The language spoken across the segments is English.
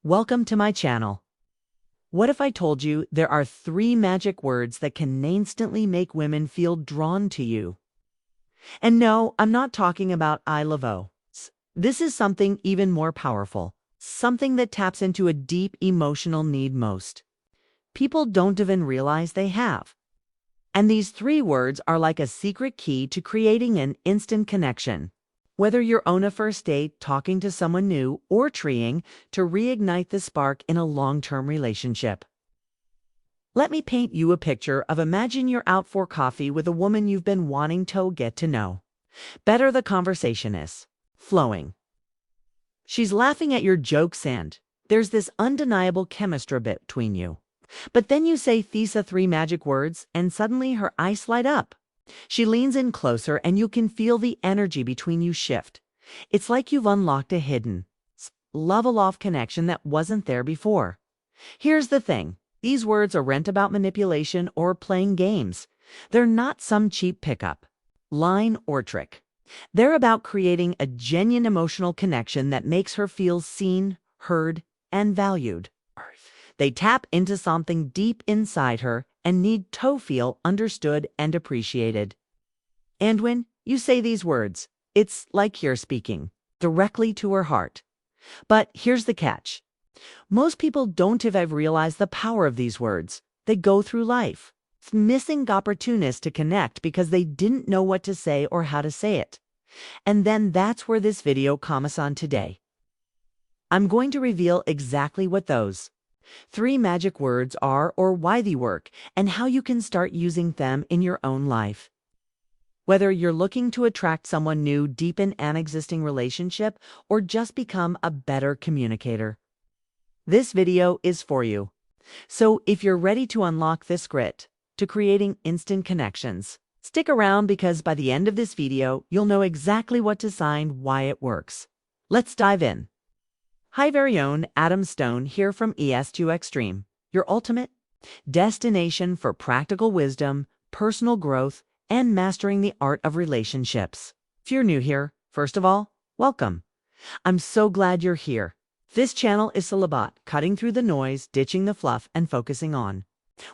Welcome to my channel. What if I told you there are 3 magic words that can instantly make women feel drawn to you? And no, I'm not talking about I love O. This is something even more powerful, something that taps into a deep emotional need most people don't even realize they have. And these 3 words are like a secret key to creating an instant connection. Whether you're on a first date, talking to someone new, or trying to reignite the spark in a long-term relationship. Let me paint you a picture of imagine you're out for coffee with a woman you've been wanting to get to know. Better the conversation is flowing. She's laughing at your jokes and there's this undeniable chemistry between you. But then you say these 3 magic words and suddenly her eyes light up. She leans in closer and you can feel the energy between you shift. It's like you've unlocked a hidden, love-aloft connection that wasn't there before. Here's the thing. These words aren't about manipulation or playing games. They're not some cheap pickup line or trick. They're about creating a genuine emotional connection that makes her feel seen, heard, and valued. They tap into something deep inside her and need to feel understood and appreciated. And when you say these words, it's like you're speaking directly to her heart. But here's the catch. Most people don't even realize the power of these words. They go through life missing opportunities to connect because they didn't know what to say or how to say it. And then that's where this video comes on today. I'm going to reveal exactly what those 3 magic words are or why they work and how you can start using them in your own life. Whether you're looking to attract someone new, deepen an existing relationship, or just become a better communicator, this video is for you. So if you're ready to unlock this grit to creating instant connections, stick around because by the end of this video, you'll know exactly what to sign, why it works. Let's dive in. Hi, very own Adam Stone here from ES2 Extreme, your ultimate destination for practical wisdom, personal growth, and mastering the art of relationships. If you're new here, first of all, welcome. I'm so glad you're here. This channel is all about cutting through the noise, ditching the fluff, and focusing on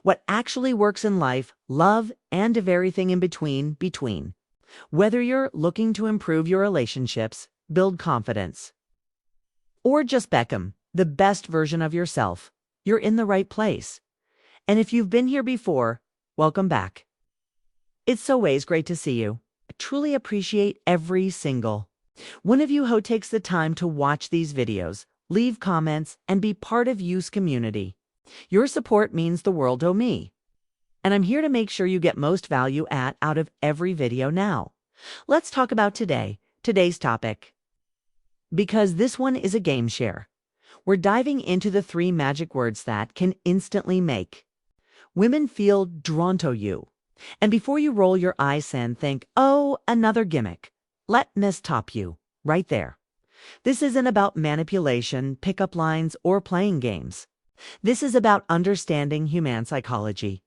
what actually works in life, love, and everything in between. Whether you're looking to improve your relationships, build confidence, or just become the best version of yourself, you're in the right place. And if you've been here before, welcome back. It's always great to see you. I truly appreciate every single one of you who takes the time to watch these videos, leave comments, and be part of you's community. Your support means the world to me. And I'm here to make sure you get most value out of every video now. Let's talk about today's topic. Because this one is a game share. We're diving into the 3 magic words that can instantly make women feel drawn to you. And before you roll your eyes and think, oh, another gimmick, let me stop you right there. This isn't about manipulation, pickup lines, or playing games. This is about understanding human psychology,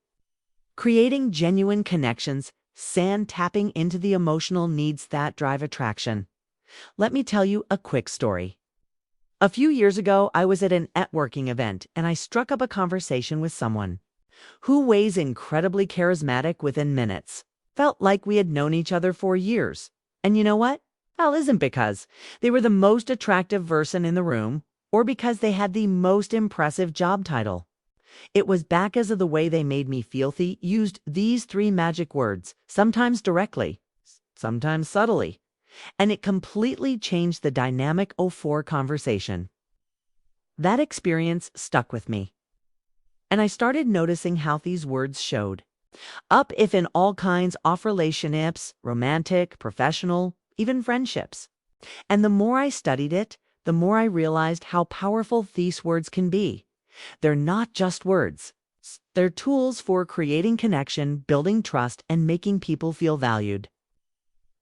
creating genuine connections, tapping into the emotional needs that drive attraction. Let me tell you a quick story. A few years ago, I was at an networking event and I struck up a conversation with someone who was incredibly charismatic within minutes. Felt like we had known each other for years. And you know what? Well, isn't because they were the most attractive person in the room or because they had the most impressive job title. It was because of the way they made me feel. They used these 3 magic words, sometimes directly, sometimes subtly. And it completely changed the dynamic for conversation. That experience stuck with me. And I started noticing how these words showed up if in all kinds of relationships, romantic, professional, even friendships. And the more I studied it, the more I realized how powerful these words can be. They're not just words. They're tools for creating connection, building trust, and making people feel valued.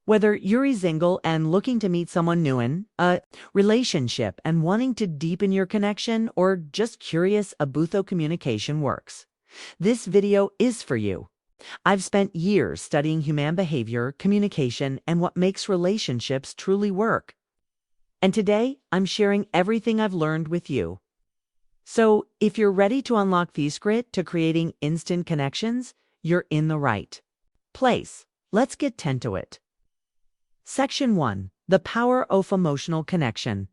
Whether you're single and looking to meet someone new in a relationship and wanting to deepen your connection or just curious about communication works, this video is for you. I've spent years studying human behavior, communication, and what makes relationships truly work. And today, I'm sharing everything I've learned with you. So, if you're ready to unlock Grit to creating instant connections, you're in the right place. Let's get into it. Section 1. The Power of Emotional Connection.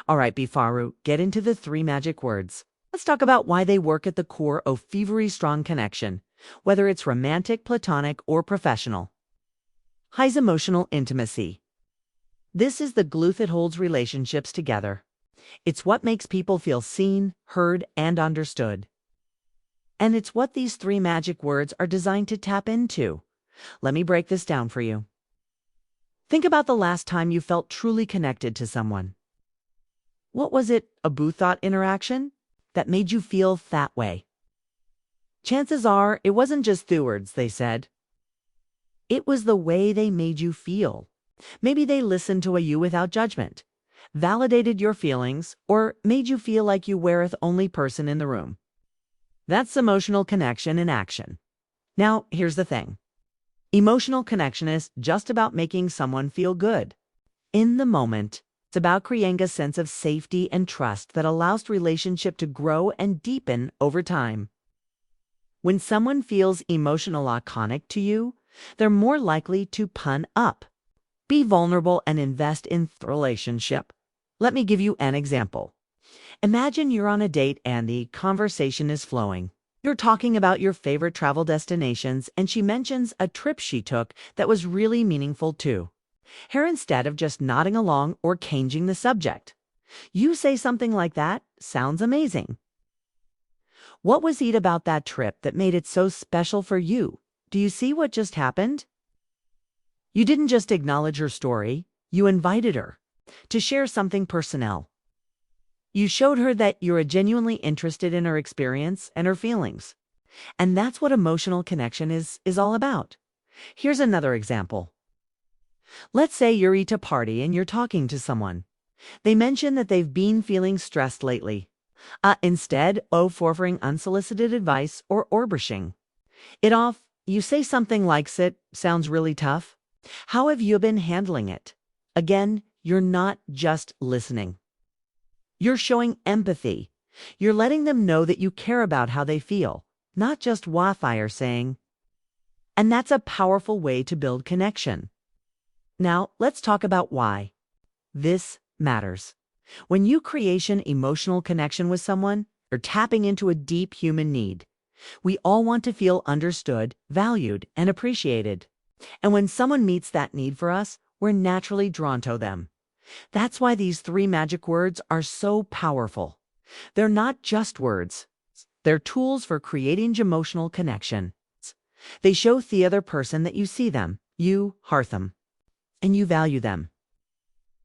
All right, Bifaru, get into the 3 magic words. Let's talk about why they work at the core of fevery strong connection, whether it's romantic, platonic, or professional. High's emotional intimacy. This is the glue that holds relationships together. It's what makes people feel seen, heard, and understood. And it's what these 3 magic words are designed to tap into. Let me break this down for you. Think about the last time you felt truly connected to someone. What was it, a thought interaction, that made you feel that way? Chances are it wasn't just the words they said. It was the way they made you feel. Maybe they listened to you without judgment, validated your feelings, or made you feel like you were the only person in the room. That's emotional connection in action. Now, here's the thing. Emotional connection is just about making someone feel good. In the moment, it's about creating a sense of safety and trust that allows the relationship to grow and deepen over time. When someone feels emotional iconic to you, they're more likely to pun up, be vulnerable, and invest in the relationship. Let me give you an example. Imagine you're on a date and the conversation is flowing. You're talking about your favorite travel destinations, and she mentions a trip she took that was really meaningful too. Here, instead of just nodding along or changing the subject, you say something like that, "Sounds amazing." What was it about that trip that made it so special for you? Do you see what just happened? You didn't just acknowledge her story, you invited her to share something personal. You showed her that you're genuinely interested in her experience and her feelings. And that's what emotional connection is all about. Here's another example. Let's say you're at a party and you're talking to someone. They mention that they've been feeling stressed lately. Instead of offering unsolicited advice or brushing it off, you say something like, "It sounds really tough. How have you been handling it?" Again, you're not just listening. You're showing empathy. You're letting them know that you care about how they feel, not just what they're saying. And that's a powerful way to build connection. Now, let's talk about why this matters. When you create an emotional connection with someone, you're tapping into a deep human need. We all want to feel understood, valued, and appreciated. And when someone meets that need for us, we're naturally drawn to them. That's why these 3 magic words are so powerful. They're not just words. They're tools for creating emotional connection. They show the other person that you see them, you heart them, and you value them.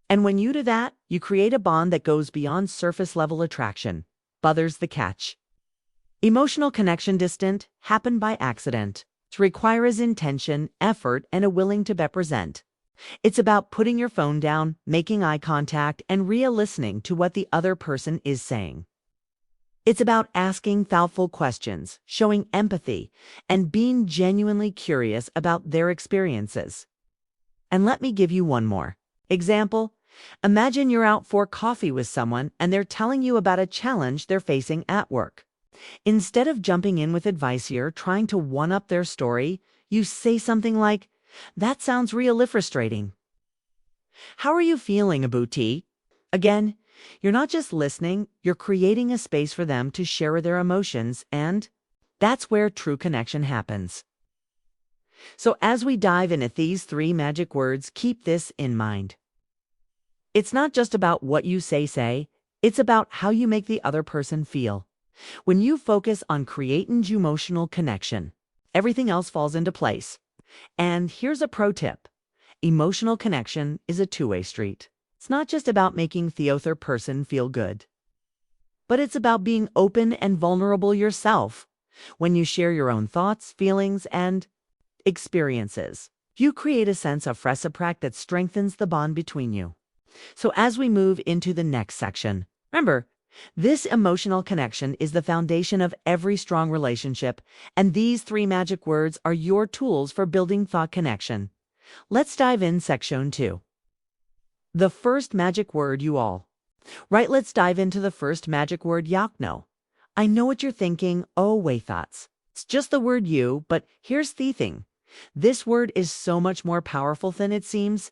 And when you do that, you create a bond that goes beyond surface-level attraction. But there's the catch. Emotional connection doesn't happen by accident. It requires intention, effort, and a willing to be present. It's about putting your phone down, making eye contact, and listening to what the other person is saying. It's about asking thoughtful questions, showing empathy, and being genuinely curious about their experiences. And let me give you one more example. Imagine you're out for coffee with someone and they're telling you about a challenge they're facing at work. Instead of jumping in with advice here, trying to one-up their story, you say something like, "That sounds really frustrating. How are you feeling about tea?" Again, you're not just listening, you're creating a space for them to share their emotions, and that's where true connection happens. So as we dive into these 3 magic words, keep this in mind. It's not just about what you say, it's about how you make the other person feel. When you focus on creating emotional connection, everything else falls into place. And here's a pro tip. Emotional connection is a two-way street. It's not just about making the other person feel good, but it's about being open and vulnerable yourself. When you share your own thoughts, feelings, and experiences, you create a sense of reciprocity that strengthens the bond between you. So as we move into the next section, remember, this emotional connection is the foundation of every strong relationship, and these 3 magic words are your tools for building thought connection. Let's dive in section 2. The first magic word you all. Right, let's dive into the first magic word, yakno. I know what you're thinking. Oh, wait, thoughts. It's just the word you, but here's the thing. This word is so much more powerful than it seems.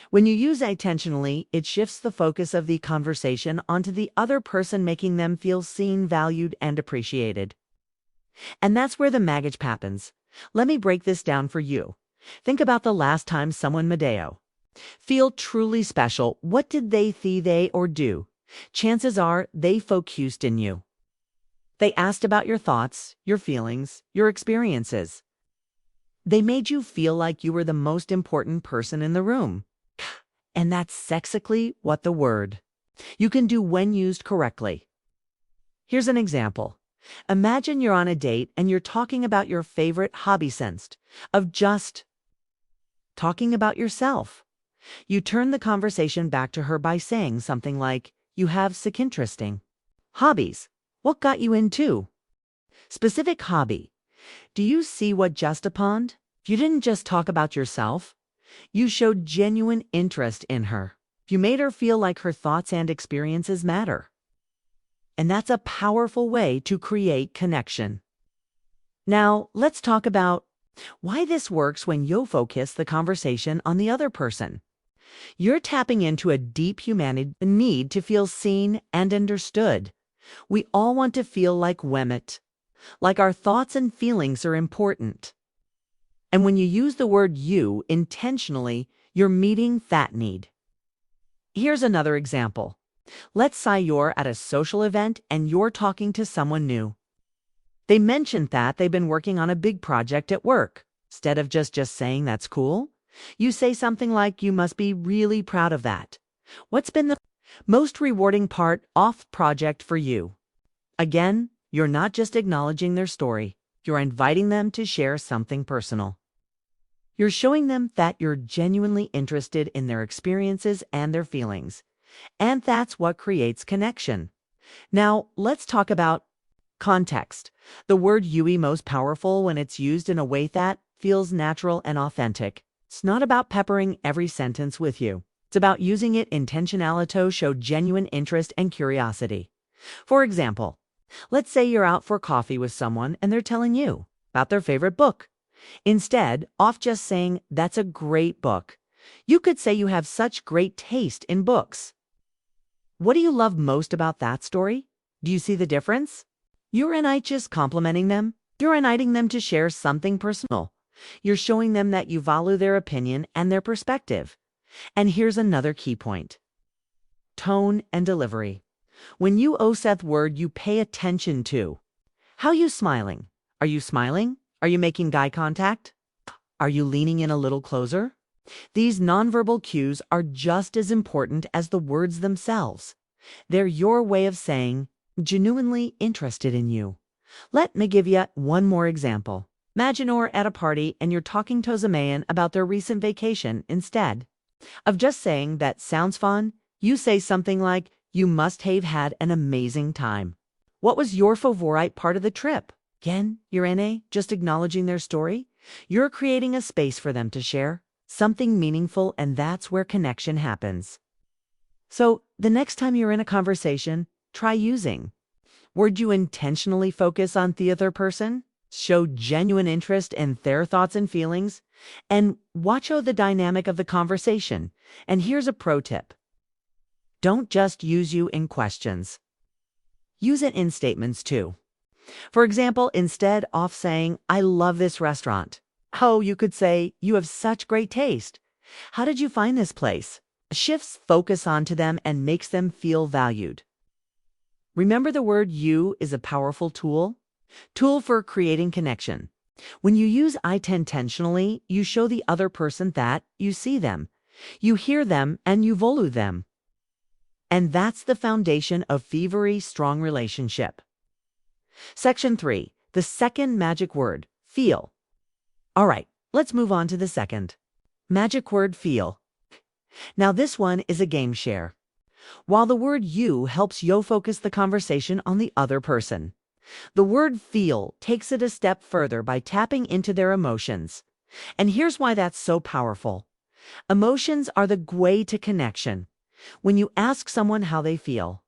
When you use it intentionally, it shifts the focus of the conversation onto the other person, making them feel seen, valued, and appreciated. And that's where the magic happens. Let me break this down for you. Think about the last time someone Medeo feel truly special. What did they or do? Chances are they focused in you. They asked about your thoughts, your feelings, your experiences. They made you feel like you were the most important person in the room. And that's sexically what the word you can do when used correctly. Here's an example. Imagine you're on a date and you're talking about your favorite hobby instead of just talking about yourself. You turn the conversation back to her by saying something like, "You have such interesting hobbies. What got you into specific hobby?" Do you see what just happened? You didn't just talk about yourself. You showed genuine interest in her. You made her feel like her thoughts and experiences matter. And that's a powerful way to create connection. Now, let's talk about why this works when you focus the conversation on the other person. You're tapping into a deep human need to feel seen and understood. We all want to feel like like our thoughts and feelings are important. And when you use the word you intentionally, you're meeting that need. Here's another example. Let's say you're at a social event and you're talking to someone new. They mentioned that they've been working on a big project at work. Instead of just saying that's cool, you say something like, "You must be really proud of that. What's been the most rewarding part of project for you?" Again, you're not just acknowledging their story, you're inviting them to share something personal. You're showing them that you're genuinely interested in their experiences and their feelings. And that's what creates connection. Now, let's talk about context. The word "you" is most powerful when it's used in a way that feels natural and authentic. It's not about peppering every sentence with you. It's about using it intentionally to show genuine interest and curiosity. For example, let's say you're out for coffee with someone and they're telling you about their favorite book. Instead of just saying, "That's a great book," you could say, "You have such great taste in books. What do you love most about that story?" Do you see the difference? You're not just complimenting them. You're inviting them to share something personal. You're showing them that you value their opinion and their perspective. And here's another key point. Tone and delivery. When you use that word, you pay attention to how you smiling. Are you smiling? Are you making eye contact? Are you leaning in a little closer? These nonverbal cues are just as important as the words themselves. They're your way of saying, "Genuinely interested in you." Let me give you one more example. Imagine you're at a party and you're talking to a man about their recent vacation. Instead of just saying, "That sounds fun," you say something like, "You must have had an amazing time. What was your favorite part of the trip?" Again, you're just acknowledging their story. You're creating a space for them to share something meaningful, and that's where connection happens. So, the next time you're in a conversation, try using words you intentionally focus on the other person, show genuine interest in their thoughts and feelings, and watch out the dynamic of the conversation. And here's a pro tip. Don't just use "you" in questions. Use it in statements too. For example, instead of saying, "I love this restaurant," you could say, "You have such great taste. How did you find this place?" Shifts focus onto them and makes them feel valued. Remember, the word "you" is a powerful tool for creating connection. When you use "it" intentionally, you show the other person that you see them, you hear them, and you value them. And that's the foundation of very strong relationship. Section 3, the second magic word, feel. All right, let's move on to the second magic word, feel. Now this one is a game share. While the word "you" helps you focus the conversation on the other person, the word "feel" takes it a step further by tapping into their emotions. And here's why that's so powerful. Emotions are the way to connection. When you ask someone how they feel,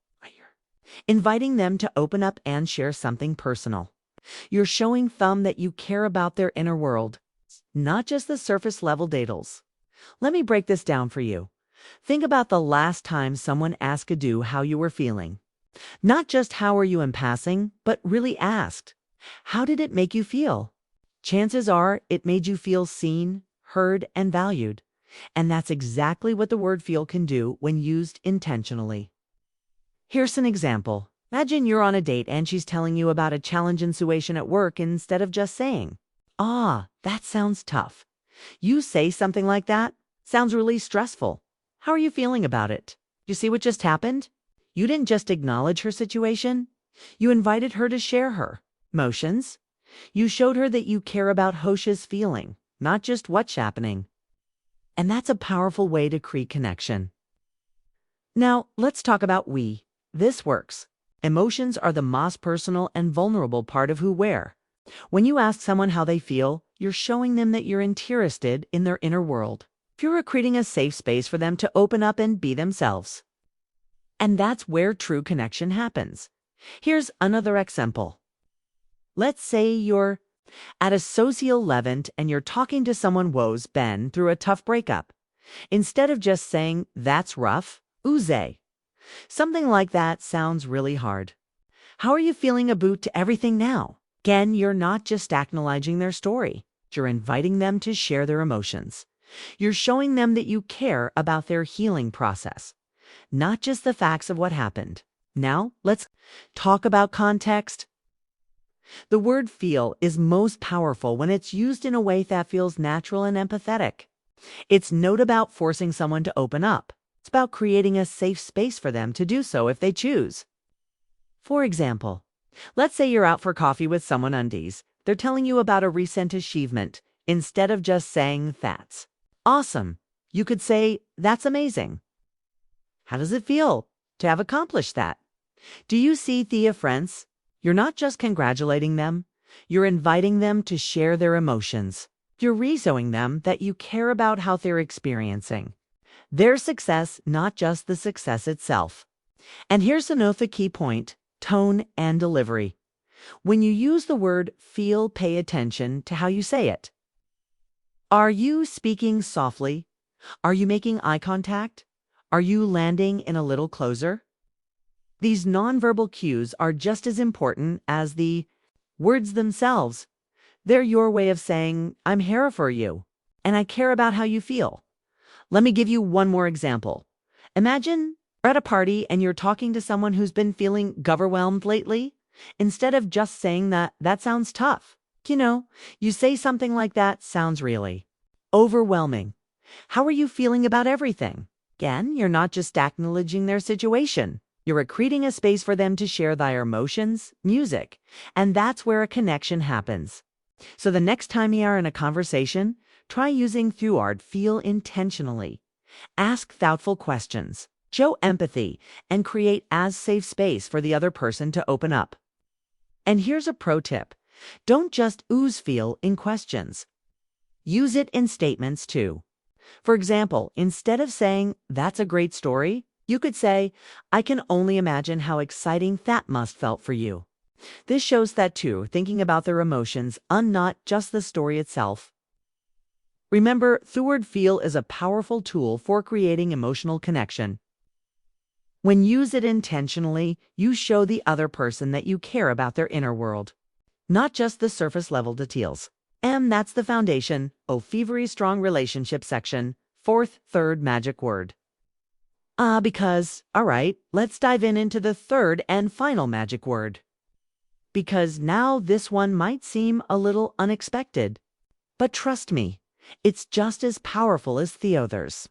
inviting them to open up and share something personal. You're showing them that you care about their inner world, not just the surface level details. Let me break this down for you. Think about the last time someone asked you how you were feeling. Not just how are you in passing, but really asked, how did it make you feel? Chances are it made you feel seen, heard, and valued. And that's exactly what the word feel can do when used intentionally. Here's an example. Imagine you're on a date and she's telling you about a challenging situation at work instead of just saying, "Ah, that sounds tough." You say something like that, "Sounds really stressful. How are you feeling about it?" You see what just happened? You didn't just acknowledge her situation. You invited her to share her emotions. You showed her that you care about how she's feeling, not just what's happening. And that's a powerful way to create connection. Now, let's talk about we. This works. Emotions are the most personal and vulnerable part of who we are. When you ask someone how they feel, you're showing them that you're interested in their inner world. You're creating a safe space for them to open up and be themselves. And that's where true connection happens. Here's another example. Let's say you're at a social event and you're talking to someone who's been through a tough breakup. Instead of just saying, "That's rough," ooze. Something like that sounds really hard. How are you feeling about everything now? Again, you're not just acknowledging their story. You're inviting them to share their emotions. You're showing them that you care about their healing process, not just the facts of what happened. Now, let's talk about context. The word feel is most powerful when it's used in a way that feels natural and empathetic. It's not about forcing someone to open up. It's about creating a safe space for them to do so if they choose. For example, let's say you're out for coffee with someone undies. They're telling you about a recent achievement. Instead of just saying, "That's awesome," you could say, "That's amazing. How does it feel to have accomplished that?" Do you see the difference? You're not just congratulating them. You're inviting them to share their emotions. You're re-showing them that you care about how they're experiencing their success, not just the success itself. And here's another key point: tone and delivery. When you use the word feel, pay attention to how you say it. Are you speaking softly? Are you making eye contact? Are you landing in a little closer? These nonverbal cues are just as important as the words themselves. They're your way of saying, "I'm here for you, and I care about how you feel." Let me give you one more example. Imagine you're at a party and you're talking to someone who's been feeling overwhelmed lately. Instead of just saying that sounds tough. You say something like, "That sounds really overwhelming. How are you feeling about everything?" Again, you're not just acknowledging their situation. You're creating a space for them to share their emotions, music, and that's where a connection happens. So the next time you are in a conversation, try using through feel intentionally. Ask thoughtful questions, show empathy, and create as safe space for the other person to open up. And here's a pro tip. Don't just ooze feel in questions. Use it in statements too. For example, instead of saying, "That's a great story," you could say, "I can only imagine how exciting that must felt for you." This shows that too, thinking about their emotions and not just the story itself. Remember, the word feel is a powerful tool for creating emotional connection. When use it intentionally, you show the other person that you care about their inner world, not just the surface level details. And that's the foundation of very strong relationship section, third magic word. All right, let's dive into the third and final magic word. Because now this one might seem a little unexpected, but trust me, it's just as powerful as the others.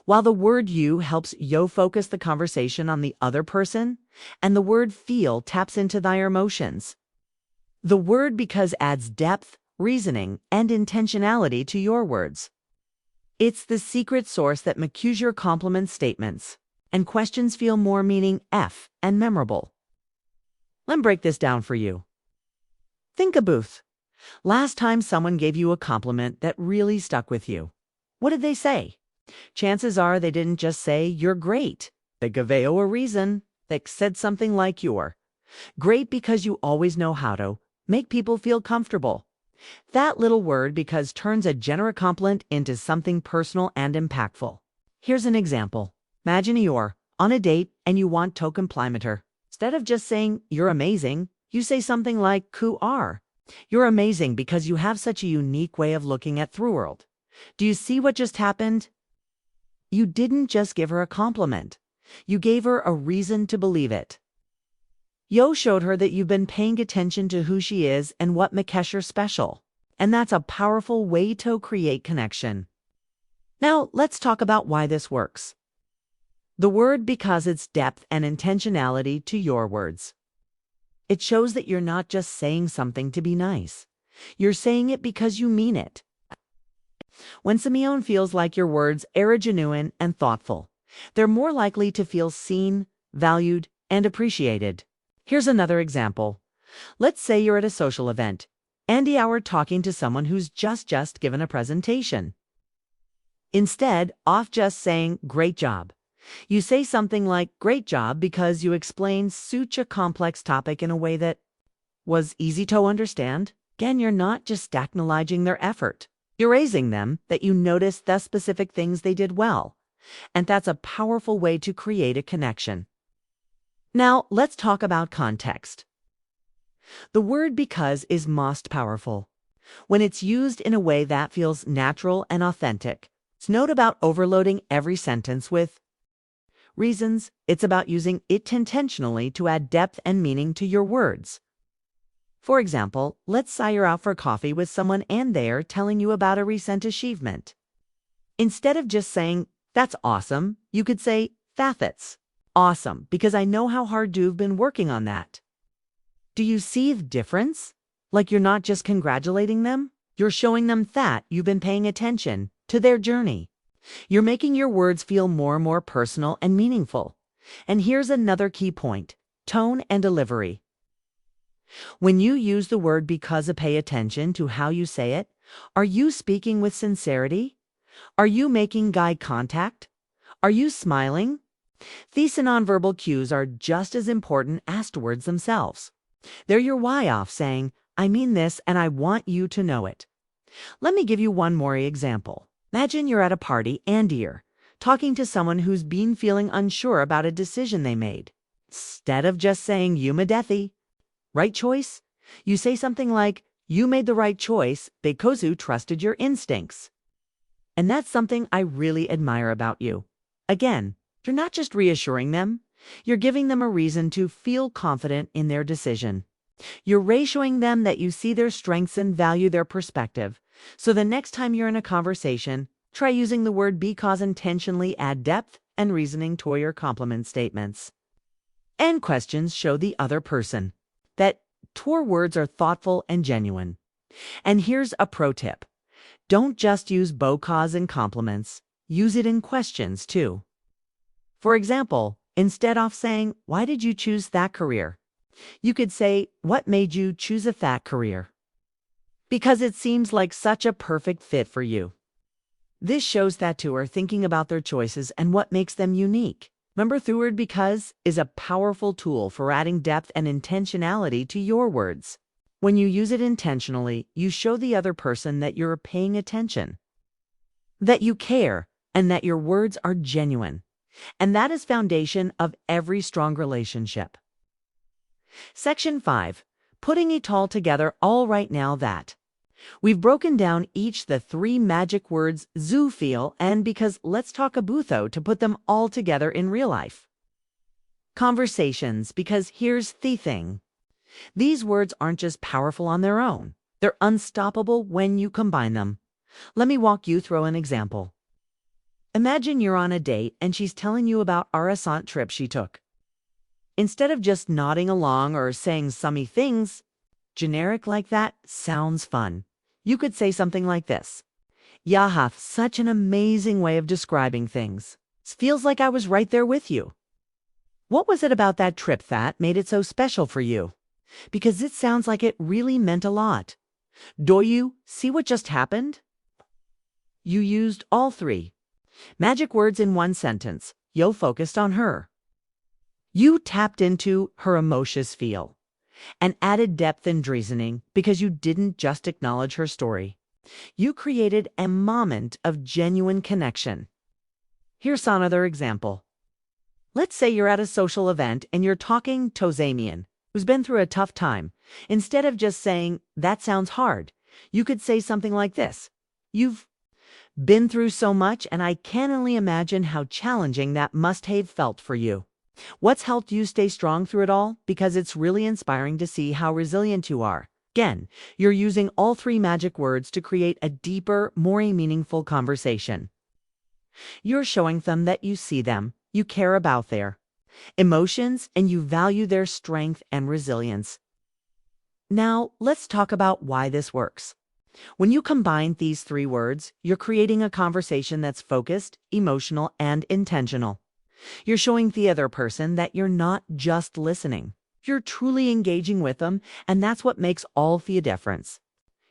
While the word you helps you focus the conversation on the other person, and the word feel taps into their emotions. The word because adds depth, reasoning, and intentionality to your words. It's the secret source that makes your compliment statements and questions feel more meaning and memorable. Let me break this down for you. Think about last time someone gave you a compliment that really stuck with you. What did they say? Chances are they didn't just say, "You're great." They gave you a reason. that said something like you're great because you always know how to make people feel comfortable. That little word because turns a general compliment into something personal and impactful. Here's an example. Imagine you're on a date and you want to compliment her. Instead of just saying you're amazing, you say something like "ku are." You're amazing because you have such a unique way of looking at the world. Do you see what just happened? You didn't just give her a compliment. You gave her a reason to believe it. Yo showed her that you've been paying attention to who she is and what makes her special. And that's a powerful way to create connection. Now, let's talk about why this works. The word because its depth and intentionality to your words. It shows that you're not just saying something to be nice. You're saying it because you mean it. When someone feels like your words are genuine and thoughtful, they're more likely to feel seen, valued, and appreciated. Here's another example. Let's say you're at a social event, and you're talking to someone who's just given a presentation. Instead of just saying, "Great job," you say something like, "Great job," because you explained such a complex topic in a way that was easy to understand. Again, you're not just acknowledging their effort. You're raising them that you noticed the specific things they did well. And that's a powerful way to create a connection. Now, let's talk about context. The word because is most powerful when it's used in a way that feels natural and authentic. It's not about overloading every sentence with reasons. It's about using it intentionally to add depth and meaning to your words. For example, let's say you're out for coffee with someone and they're telling you about a recent achievement. Instead of just saying, "That's awesome," you could say, "That's awesome because I know how hard you've been working on that." Do you see the difference? Like you're not just congratulating them, you're showing them that you've been paying attention to their journey. You're making your words feel more and more personal and meaningful. And here's another key point: tone and delivery. When you use the word because, pay attention to how you say it. Are you speaking with sincerity? Are you making eye contact? Are you smiling? These nonverbal cues are just as important as the words themselves. They're your why off saying, "I mean this and I want you to know it." Let me give you one more example. Imagine you're at a party and you're talking to someone who's been feeling unsure about a decision they made. Instead of just saying, "You madethi, right choice," you say something like, "You made the right choice because you trusted your instincts." And that's something I really admire about you. Again, you're not just reassuring them, you're giving them a reason to feel confident in their decision. You're reassuring them that you see their strengths and value their perspective. So the next time you're in a conversation, try using the word because intentionally add depth and reasoning to your compliment statements. And questions show the other person that your words are thoughtful and genuine. And here's a pro tip. Don't just use because in compliments. Use it in questions too. For example, instead of saying, "Why did you choose that career?" you could say, "What made you choose that career?" Because it seems like such a perfect fit for you. This shows that two are thinking about their choices and what makes them unique. Remember, the word because is a powerful tool for adding depth and intentionality to your words. When you use it intentionally, you show the other person that you're paying attention, that you care, and that your words are genuine. And that is foundation of every strong relationship. Section 5. Putting it all together. All right, now that we've broken down each the 3 magic words zoo feel and because, let's talk about to put them all together in real life conversations, because here's the thing. These words aren't just powerful on their own. They're unstoppable when you combine them. Let me walk you through an example. Imagine you're on a date and she's telling you about a recent trip she took. Instead of just nodding along or saying summy things, generic like that sounds fun. You could say something like this. "Ya have such an amazing way of describing things. It feels like I was right there with you. What was it about that trip that made it so special for you? Because it sounds like it really meant a lot. Do you see what just happened?" You used all 3 magic words in one sentence. You focused on her. You tapped into her emotions feel and added depth and reasoning because you didn't just acknowledge her story. You created a moment of genuine connection. Here's another example. Let's say you're at a social event and you're talking to Zamian, who's been through a tough time. Instead of just saying, "That sounds hard," you could say something like this: "You've been through so much, and I can only imagine how challenging that must have felt for you. What's helped you stay strong through it all? Because it's really inspiring to see how resilient you are." Again, you're using all three magic words to create a deeper, more meaningful conversation. You're showing them that you see them, you care about their emotions, and you value their strength and resilience. Now, let's talk about why this works. When you combine these three words, you're creating a conversation that's focused, emotional, and intentional. You're showing the other person that you're not just listening. You're truly engaging with them, and that's what makes all the difference.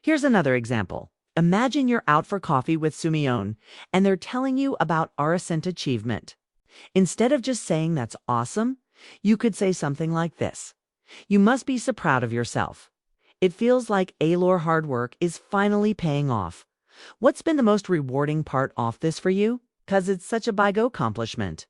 Here's another example. Imagine you're out for coffee with Sumion, and they're telling you about our recent achievement. Instead of just saying "That's awesome," you could say something like this: "You must be so proud of yourself. It feels like your hard work is finally paying off. What's been the most rewarding part of this for you? 'Cause it's such a big accomplishment."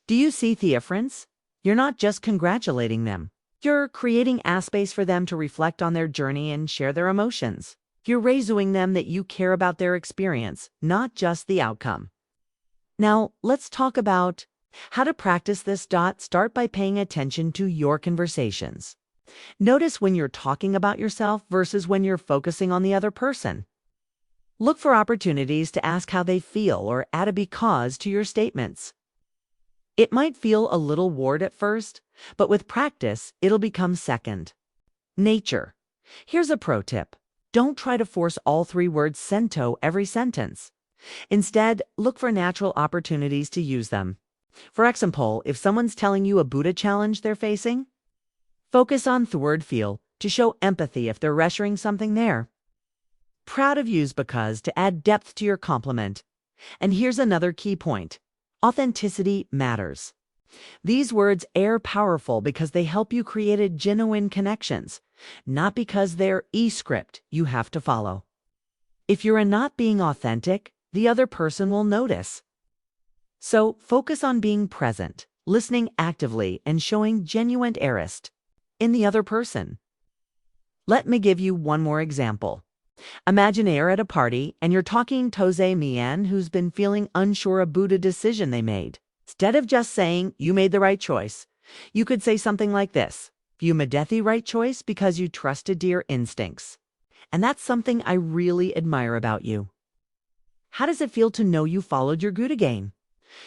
Do you see the difference? You're not just congratulating them. You're creating a space for them to reflect on their journey and share their emotions. You're raising them that you care about their experience, not just the outcome. Now, let's talk about how to practice this. Start by paying attention to your conversations. Notice when you're talking about yourself versus when you're focusing on the other person. Look for opportunities to ask how they feel or add a "because" to your statements. It might feel a little weird at first, but with practice, it'll become second. Nature. Here's a pro tip. Don't try to force all three words into every sentence. Instead, look for natural opportunities to use them. For example, if someone's telling you a Buddha challenge they're facing, focus on the word "feel" to show empathy if they're reassuring something there. Proud of yous because to add depth to your compliment. And here's another key point. Authenticity matters. These words are powerful because they help you create genuine connections, not because they're a script you have to follow. If you're not being authentic, the other person will notice. So focus on being present, listening actively, and showing genuine interest in the other person. Let me give you one more example. Imagine you're at a party and you're talking to Mian, who's been feeling unsure about a decision they made. Instead of just saying "You made the right choice," you could say something like this: "You made the right choice because you trusted your instincts. And that's something I really admire about you. How does it feel to know you followed your good again?"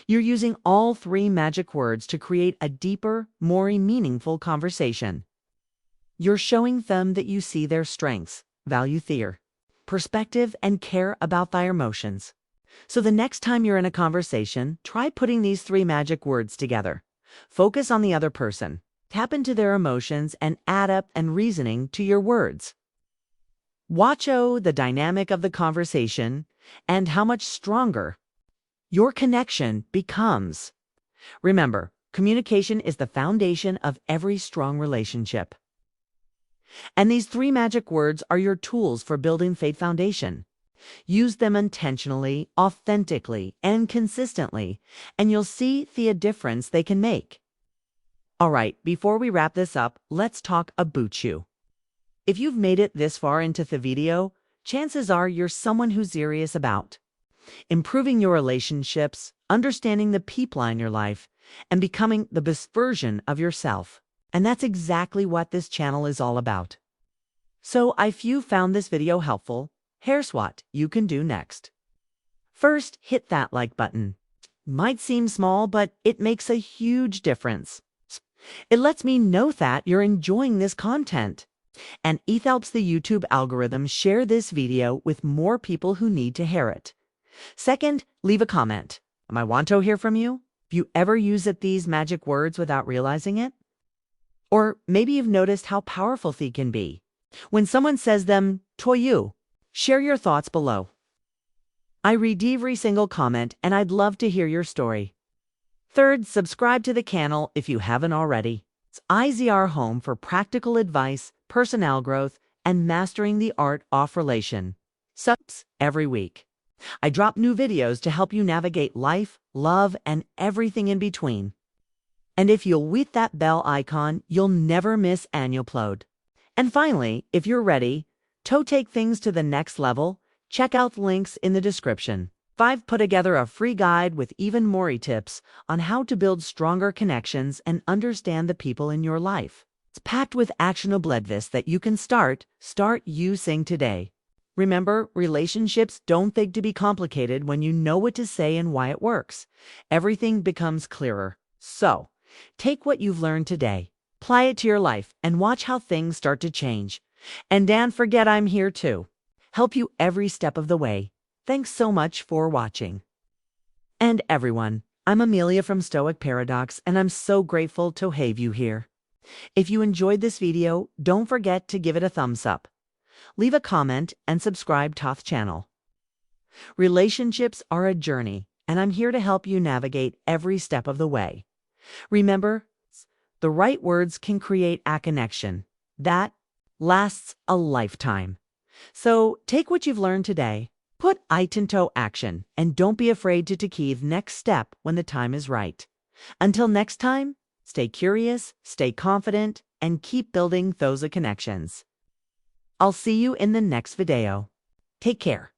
You're using all three magic words to create a deeper, more meaningful conversation. You're showing them that you see their strengths, value their perspective, and care about their emotions. So the next time you're in a conversation, try putting these three magic words together. Focus on the other person, tap into their emotions, and add up and reasoning to your words. Watch the dynamic of the conversation and how much stronger your connection becomes. Remember, communication is the foundation of every strong relationship. And these three magic words are your tools for building faith foundation. Use them intentionally, authentically, and consistently, and you'll see the difference they can make. All right, before we wrap this up, let's talk about you. If you've made it this far into the video, chances are you're someone who's serious about improving your relationships, understanding the people in your life, and becoming the best version of yourself. And that's exactly what this channel is all about. So if you found this video helpful, here's what you can do next. First, hit that like button. Might seem small, but it makes a huge difference. It lets me know that you're enjoying this content. And it helps the YouTube algorithm share this video with more people who need to hear it. Second, leave a comment. I want to hear from you. Have you ever used these magic words without realizing it? Or maybe you've noticed how powerful they can be. When someone says them to you, share your thoughts below. I read every single comment and I'd love to hear your story. Third, subscribe to the channel if you haven't already. It's IZR home for practical advice, personal growth, and mastering the art of relation. Subs every week. I drop new videos to help you navigate life, love, and everything in between. And if you'll hit that bell icon, you'll never miss an upload. And finally, if you're ready to take things to the next level, check out the links in the description. I've put together a free guide with even more tips on how to build stronger connections and understand the people in your life. It's packed with actionable advice that you can start using today. Remember, relationships don't think to be complicated when you know what to say and why it works. Everything becomes clearer. So, take what you've learned today, apply it to your life, and watch how things start to change. And don't forget I'm here too. Help you every step of the way. Thanks so much for watching. And everyone, I'm Amelia from Stoic Paradox, and I'm so grateful to have you here. If you enjoyed this video, don't forget to give it a thumbs up. Leave a comment and subscribe to the channel. Relationships are a journey, and I'm here to help you navigate every step of the way. Remember, the right words can create a connection that lasts a lifetime. So take what you've learned today, put it into action, and don't be afraid to take the next step when the time is right. Until next time, stay curious, stay confident, and keep building those connections. I'll see you in the next video. Take care.